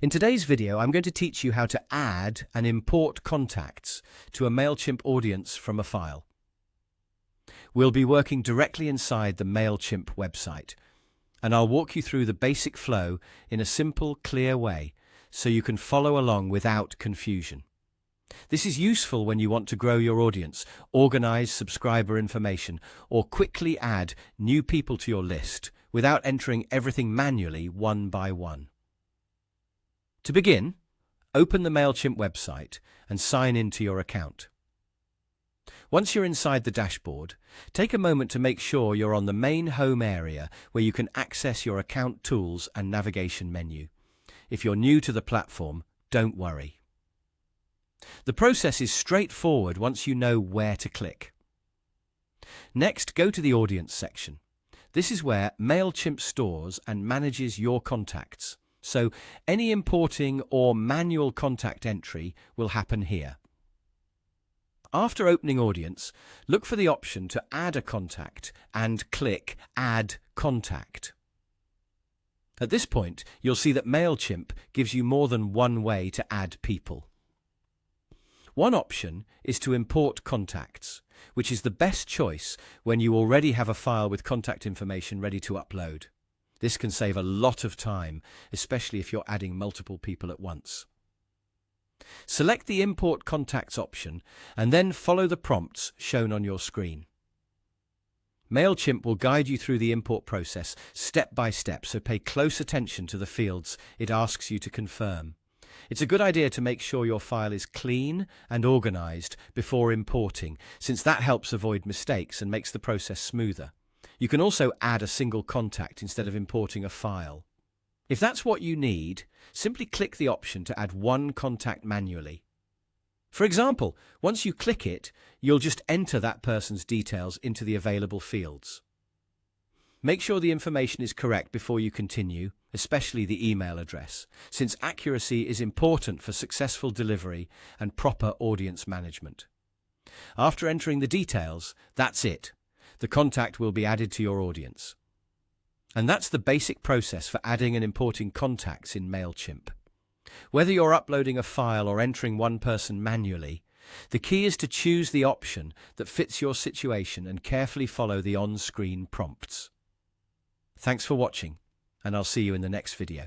In today's video, I'm going to teach you how to add and import contacts to a MailChimp audience from a file. We'll be working directly inside the MailChimp website, and I'll walk you through the basic flow in a simple, clear way so you can follow along without confusion. This is useful when you want to grow your audience, organize subscriber information, or quickly add new people to your list without entering everything manually one by one. To begin, open the MailChimp website and sign into your account. Once you're inside the dashboard, take a moment to make sure you're on the main home area where you can access your account tools and navigation menu. If you're new to the platform, don't worry. The process is straightforward once you know where to click. Next, go to the Audience section. This is where MailChimp stores and manages your contacts, so any importing or manual contact entry will happen here. After opening Audience, look for the option to add a contact and click Add Contact. At this point, you'll see that MailChimp gives you more than one way to add people. One option is to import contacts, which is the best choice when you already have a file with contact information ready to upload. This can save a lot of time, especially if you're adding multiple people at once. Select the Import Contacts option and then follow the prompts shown on your screen. MailChimp will guide you through the import process step by step, so pay close attention to the fields it asks you to confirm. It's a good idea to make sure your file is clean and organized before importing, since that helps avoid mistakes and makes the process smoother. You can also add a single contact instead of importing a file. If that's what you need, simply click the option to add one contact manually. For example, once you click it, you'll just enter that person's details into the available fields. Make sure the information is correct before you continue, especially the email address, since accuracy is important for successful delivery and proper audience management. After entering the details, that's it. The contact will be added to your audience. And that's the basic process for adding and importing contacts in MailChimp. Whether you're uploading a file or entering one person manually, the key is to choose the option that fits your situation and carefully follow the on-screen prompts. Thanks for watching, and I'll see you in the next video.